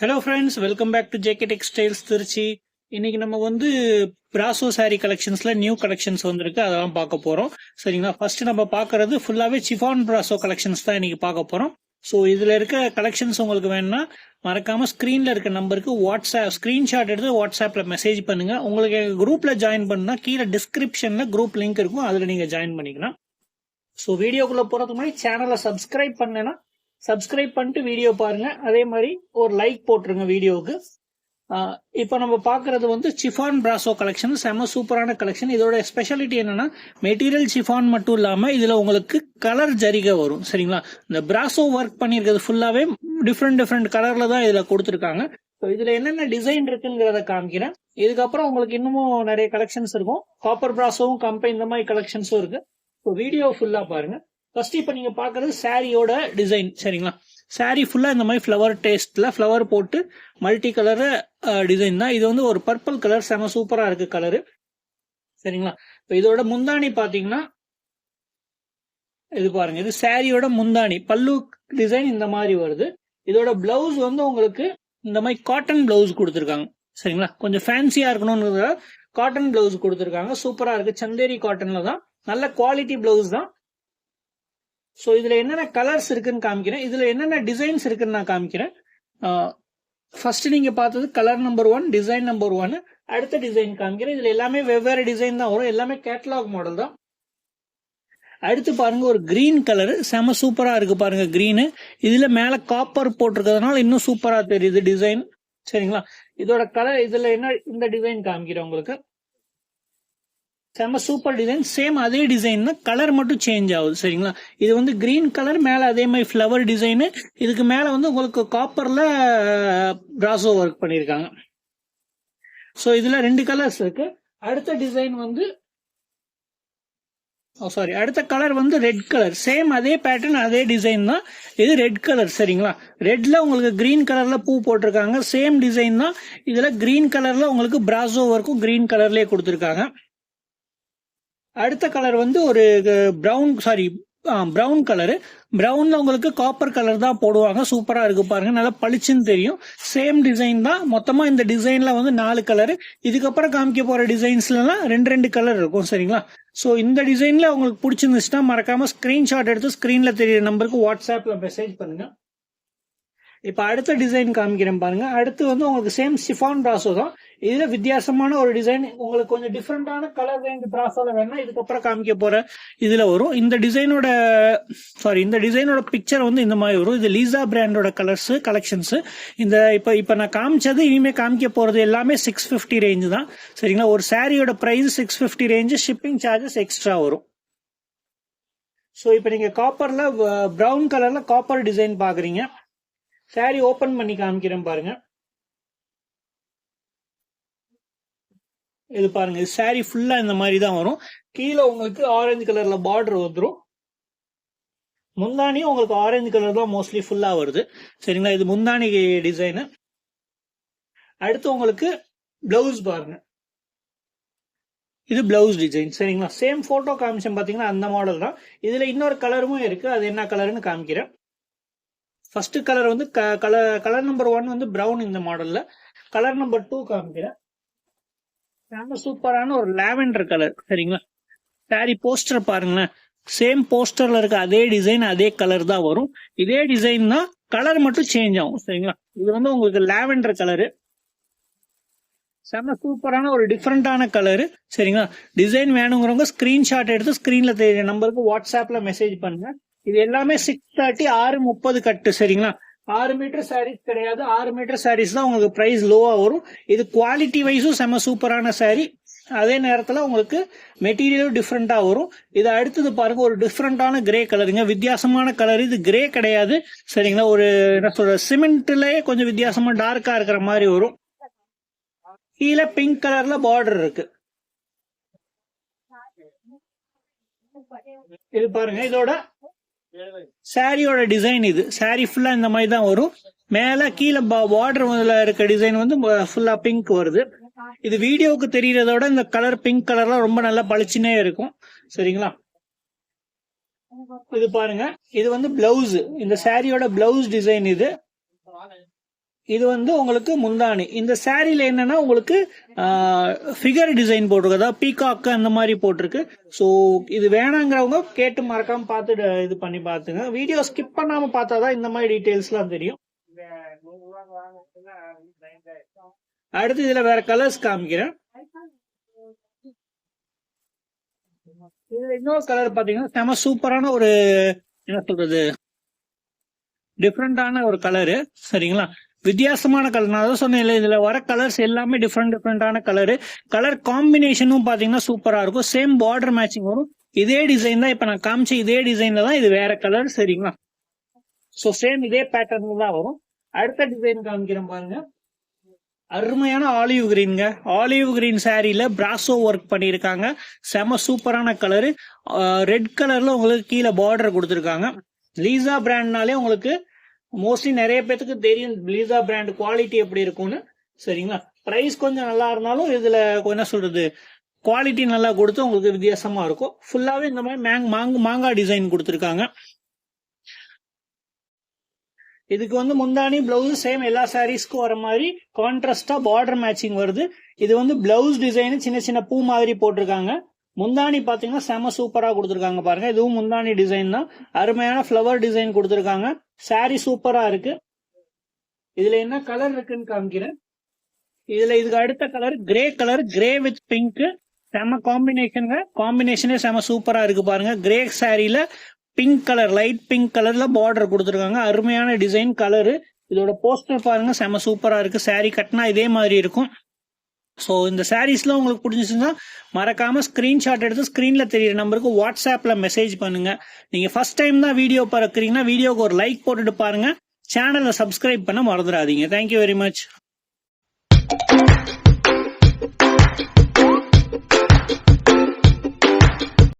Hello friends, welcome back to JK textiles Trichy. இன்னைக்கு நம்ம brasso sari கலெக்ஷன்ஸ்ல நியூ கலெக்ஷன்ஸ் வந்திருக்கு, அதெல்லாம் பார்க்க போறோம். சரிங்களா? ஃபர்ஸ்ட் நம்ம பார்க்கறது ஃபுல்லாவே சிஃபான் பிராசோ கலெக்ஷன்ஸ் தான் இன்னைக்கு பார்க்க போறோம். ஸோ இதுல இருக்க கலெக்ஷன்ஸ் உங்களுக்கு வேணும்னா மறக்காம ஸ்கிரீன்ல இருக்க நம்பருக்கு வாட்ஸ்அப் ஸ்கிரீன்ஷாட் எடுத்து வாட்ஸ்அப்ல மெசேஜ் பண்ணுங்க. உங்களுக்கு குரூப்ல ஜாயின் பண்ணா கீழே டிஸ்கிரிப்ஷன்ல குரூப் லிங்க் இருக்கும், அதுல நீங்க ஜாயின் பண்ணிக்கலாம். ஸோ வீடியோக்குள்ள போறதுக்கு முன்னாடி சேனலை சப்ஸ்கிரைப் பண்ணேன்னா சப்ஸ்கிரைப் பண்ணிட்டு வீடியோ பாருங்க. அதே மாதிரி ஒரு லைக் போட்டுருங்க வீடியோவுக்கு. இப்போ நம்ம பார்க்கறது சிஃபான் பிராசோ கலெக்ஷன், செம சூப்பரான கலெக்ஷன். இதோட ஸ்பெஷாலிட்டி என்னன்னா மெட்டீரியல் சிஃபான் மட்டும் இல்லாம இதுல உங்களுக்கு கலர் ஜரிகை வரும். சரிங்களா? இந்த பிராசோ ஒர்க் பண்ணிருக்கிறது ஃபுல்லாவே டிஃப்ரெண்ட் கலர்ல தான் இதுல கொடுத்துருக்காங்க. ஸோ இதுல என்னென்ன டிசைன் இருக்குங்கிறத காமிக்கிறேன். இதுக்கப்புறம் உங்களுக்கு இன்னமும் நிறைய கலெக்ஷன்ஸ் இருக்கும். காப்பர் பிராசோவும் கம்பெனி இந்த மாதிரி கலெக்ஷன்ஸும் இருக்கு. ஸோ வீடியோ ஃபுல்லா பாருங்க. ஃபர்ஸ்ட் இப்போ நீங்க பாக்குறது சாரியோட டிசைன். சரிங்களா? சாரி ஃபுல்லா இந்த மாதிரி ஃப்ளவர் டேஸ்ட்ல ஃப்ளவர் போட்டு மல்டி கலர் டிசைன் தான். இது ஒரு பர்பிள் கலர், செம சூப்பரா இருக்கு கலரு. சரிங்களா? இப்போ இதோட முந்தாணி பாத்தீங்கன்னா இது பாருங்க, இது சாரியோட முந்தாணி. பல்லு டிசைன் இந்த மாதிரி வருது. இதோட பிளவுஸ் உங்களுக்கு இந்த மாதிரி காட்டன் பிளவுஸ் கொடுத்துருக்காங்க. சரிங்களா? கொஞ்சம் ஃபேன்சியா இருக்கணும்னு காட்டன் பிளவுஸ் கொடுத்துருக்காங்க. சூப்பரா இருக்கு. சந்தேரி காட்டன்ல தான், நல்ல குவாலிட்டி பிளவுஸ் தான். ஸோ இதுல என்னென்ன கலர்ஸ் இருக்குன்னு காமிக்கிறேன், இதுல என்னென்ன டிசைன்ஸ் இருக்குன்னு நான் காமிக்கிறேன். ஃபர்ஸ்ட் நீங்க பார்த்தது கலர் நம்பர் 1, டிசைன் நம்பர் 1. அடுத்த டிசைன் காமிக்கிறேன். இதுல எல்லாமே வெவ்வேறு டிசைன் தான் வரும், எல்லாமே கேட்டலாக் மாடல் தான். அடுத்து பாருங்க, ஒரு கிரீன் கலர் செம சூப்பரா இருக்கு பாருங்க. கிரீனு இதுல மேல காப்பர் போட்டிருக்கிறதுனால இன்னும் சூப்பரா தெரியுது டிசைன். சரிங்களா? இதோட கலர் இதுல என்ன, இந்த டிசைன் காமிக்கிறேன் உங்களுக்கு. செம சூப்பர் டிசைன். சேம் அதே டிசைன் தான், கலர் மட்டும் சேஞ்ச் ஆகுது. சரிங்களா? இது கிரீன் கலர், மேல அதே மாதிரி ஃபிளவர் டிசைனு. இதுக்கு மேல உங்களுக்கு காப்பர்ல பிராசோ ஒர்க் பண்ணிருக்காங்க. ஸோ இதுல 2 கலர்ஸ் இருக்கு. அடுத்த டிசைன் அடுத்த கலர் ரெட் கலர். சேம் அதே பேட்டர்ன் அதே டிசைன் தான். இது ரெட் கலர். சரிங்களா? ரெட்ல உங்களுக்கு கிரீன் கலர்ல பூ போட்டிருக்காங்க. சேம் டிசைன் தான். இதுல கிரீன் கலர்ல உங்களுக்கு பிராசோ ஒர்க்கும் கிரீன் கலர்லயே கொடுத்துருக்காங்க. அடுத்த கலர் ஒரு பிரவுன் கலரு. பிரவுன்ல உங்களுக்கு காப்பர் கலர் தான் போடுவாங்க. சூப்பரா இருக்கு பாருங்க, நல்லா பளிச்சுன்னு தெரியும். சேம் டிசைன் தான். மொத்தமா இந்த டிசைன்ல 4 கலரு. இதுக்கப்புறம் காமிக்க போற டிசைன்ஸ்லாம் 2 கலர் இருக்கும். சரிங்களா? ஸோ இந்த டிசைன்ல உங்களுக்கு பிடிச்சிருந்துச்சுன்னா மறக்காம ஸ்கிரீன்ஷாட் எடுத்து ஸ்கிரீன்ல தெரியற நம்பருக்கு வாட்ஸ்அப்ல மெசேஜ் பண்ணுங்க. இப்ப அடுத்த டிசைன் காமிக்கிறேன் பாருங்க. அடுத்து உங்களுக்கு சேம் சிஃபான் பிராசோ தான். இதுல வித்தியாசமான ஒரு டிசைன், உங்களுக்கு கொஞ்சம் டிஃப்ரெண்டான கலர் ரேஞ்ச் பிராசோல வேணா இதுக்கப்புறம் காமிக்க போற இதுல வரும். இந்த டிசைனோட பிக்சர் இந்த மாதிரி வரும். இது லீசா பிராண்டோட கலர்ஸ் கலெக்ஷன்ஸ். இந்த இப்ப நான் காமிச்சது, இனிமே காமிக்க போறது எல்லாமே 650 ரேஞ்ச் தான். சரிங்களா? ஒரு சாரியோட price 650 range. Shipping charges extra வரும். ஸோ இப்ப நீங்க காப்பர்ல பிரவுன் கலர்ல காப்பர் டிசைன் பாக்குறீங்க. சாரி ஓபன் பண்ணி காமிக்கிறேன் பாருங்க. இது பாருங்க, இது சாரி ஃபுல்லா இந்த மாதிரி தான் வரும். கீழே உங்களுக்கு ஆரஞ்சு கலர்ல பார்டர் வந்துடும். முந்தானி உங்களுக்கு ஆரஞ்சு கலர் தான் மோஸ்ட்லி ஃபுல்லா வருது. சரிங்களா? இது முந்தானி டிசைன். அடுத்து உங்களுக்கு பிளவுஸ் பாருங்க. இது பிளவுஸ் டிசைன். சரிங்களா? சேம் போட்டோ காமிச்சேன் பாத்தீங்கன்னா அந்த மாடல் தான். இதுல இன்னொரு கலரும் இருக்கு, அது என்ன கலர்னு காமிக்கிறேன். First colour colour number 1 brown இந்த மாடல்ல. கலர் நம்பர் 2 காமிக்கிறேன். சூப்பரான ஒரு லாவெண்டர் கலர். சரிங்களா? சாரி போஸ்டர் பாருங்களேன். சேம் போஸ்டர்ல இருக்க அதே டிசைன் அதே கலர் தான் வரும். இதே டிசைன் தான், கலர் மட்டும் சேஞ்ச் ஆகும். சரிங்களா? இது உங்களுக்கு லாவெண்டர் கலரு. செம்ம சூப்பரான ஒரு டிஃப்ரெண்டான கலரு. சரிங்களா? டிசைன் வேணுங்கிறவங்க ஸ்கிரீன்ஷாட் எடுத்து ஸ்கிரீன்ல தெரிய நம்பருக்கு வாட்ஸ்அப்ல மெசேஜ் பண்ணுங்க. இது எல்லாமே 630 630 கட்டு. சரிங்களா? 6 மீட்டர் சாரீஸ் கிடையாது. 6 மீட்டர் சாரீஸ் தான் உங்களுக்கு பிரைஸ் லோவா வரும். இது குவாலிட்டி வைஸும் செம சூப்பரான சாரி. அதே நேரத்துல உங்களுக்கு மெட்டீரியலும் டிஃப்ரெண்டா வரும். இது அடுத்தது பாருங்க, ஒரு டிஃப்ரெண்டான கிரே கலருங்க. வித்தியாசமான கலர். இது கிரே கிடையாது. சரிங்களா? ஒரு என்ன சொல்ற, சிமெண்ட்லயே கொஞ்சம் வித்தியாசமா டார்க்கா இருக்கிற மாதிரி வரும். கீழே பிங்க் கலர்ல பார்டர் இருக்கு. இது பாருங்க, இதோட சாரியோட டிசைன். இது சாரி ஃபுல்லா இந்த மாதிரி தான் வரும். மேல கீழே பார்டர் இருக்க டிசைன் ஃபுல்லா பிங்க் வருது. இது வீடியோவுக்கு தெரியறதோட இந்த கலர் பிங்க் கலர்லாம் ரொம்ப நல்லா பளிச்சுனே இருக்கும். சரிங்களா? இது பாருங்க, இது பிளவுஸ். இந்த சாரியோட பிளவுஸ் டிசைன். இது வந்து உங்களுக்கு முந்தானி. இந்த சாரீல என்னன்னா உங்களுக்கு ஃபிகர் டிசைன் போட்டிருக்கு, அதாவது பீகாக் அந்த மாதிரி போட்டிருக்கு. ஸோ இது வேணாங்கிறவங்க கேட்டு மறக்காம பார்த்து இது பண்ணி பாத்துங்க. வீடியோ ஸ்கிப் பண்ணாம பார்த்தாதான் இந்த மாதிரி டீடைல்ஸ்லாம் தெரியும். அடுத்து இதுல வேற கலர்ஸ் காமிக்கிறேன். இதுல இன்னொரு கலர் பாத்தீங்கன்னா செம சூப்பரான ஒரு என்ன சொல்றது டிஃப்ரெண்டான ஒரு கலரு. சரிங்களா, வித்தியாசமான கலர். நான் தான் சொன்னேன், இதுல வர கலர்ஸ் எல்லாமே டிஃப்ரெண்டான கலரு. கலர் காம்பினேஷனும் பாத்தீங்கன்னா சூப்பரா இருக்கும். சேம் பார்டர் மேட்சிங் வரும். இதே டிசைன் தான் இப்ப நான் காமிச்ச இதே டிசைன்ல தான் இது வேற கலர். சரிங்களா, சோ சேம் இதே பேட்டர்ன்ல தான் வரும். அடுத்த டிசைன் காமிக்கிறேன் பாருங்க. அருமையான ஆலிவ் கிரீன்ங்க. ஆலிவ் கிரீன் சாரீல பிராசோ ஒர்க் பண்ணிருக்காங்க. செம சூப்பரான கலரு. ரெட் கலர்ல உங்களுக்கு கீழே பார்டர் கொடுத்துருக்காங்க. லீசா பிராண்ட்னாலே உங்களுக்கு மோஸ்ட்லி நிறைய பேத்துக்கு தெரியும் லீசா பிராண்ட் குவாலிட்டி எப்படி இருக்கும்னு. சரிங்களா, பிரைஸ் கொஞ்சம் நல்லா இருந்தாலும் இதுல என்ன சொல்றது குவாலிட்டி நல்லா கொடுத்து உங்களுக்கு வித்தியாசமா இருக்கும். ஃபுல்லாவே இந்த மாதிரி மாங்காய் டிசைன் கொடுத்துருக்காங்க. இதுக்கு வந்து முந்தானி பிளவுஸ் சேம் எல்லா சாரீஸ்க்கும் வர மாதிரி கான்ட்ராஸ்டா பார்டர் மேட்சிங் வருது. இது வந்து பிளவுஸ் டிசைன் சின்ன சின்ன பூ மாதிரி போட்டிருக்காங்க. முந்தானி பாத்தீங்கன்னா செம சூப்பரா கொடுத்துருக்காங்க பாருங்க. இதுவும் முந்தானி டிசைன் தான். அருமையான ஃபிளவர் டிசைன் கொடுத்துருக்காங்க. சாரி சூப்பரா இருக்கு. இதுல என்ன கலர் இருக்குன்னு காமிக்கிறேன். இதுக்கு அடுத்த colour grey colour, grey with pink. செம காம்பினேஷனே செம சூப்பரா இருக்கு பாருங்க. கிரே சாரியில பிங்க் கலர், லைட் பிங்க் கலர்ல பார்டர் கொடுத்துருக்காங்க. அருமையான டிசைன் கலரு. இதோட போஸ்டர் பாருங்க, செம சூப்பரா இருக்கு. சாரி கட்டினா இதே மாதிரி இருக்கும். ஸோ இந்த சாரீஸ்லாம் உங்களுக்கு பிடிச்சிருந்தா மறக்காம ஸ்கிரீன்ஷாட் எடுத்து ஸ்கிரீன்ல தெரியுற நம்பருக்கு வாட்ஸ்அப்ல மெசேஜ் பண்ணுங்க. நீங்க ஃபர்ஸ்ட் டைம் தான் வீடியோ பார்க்குறீங்கன்னா வீடியோக்கு ஒரு லைக் போட்டுட்டு பாருங்க. சேனலை சப்ஸ்கிரைப் பண்ண மறந்துடாதீங்க. Thank you very much.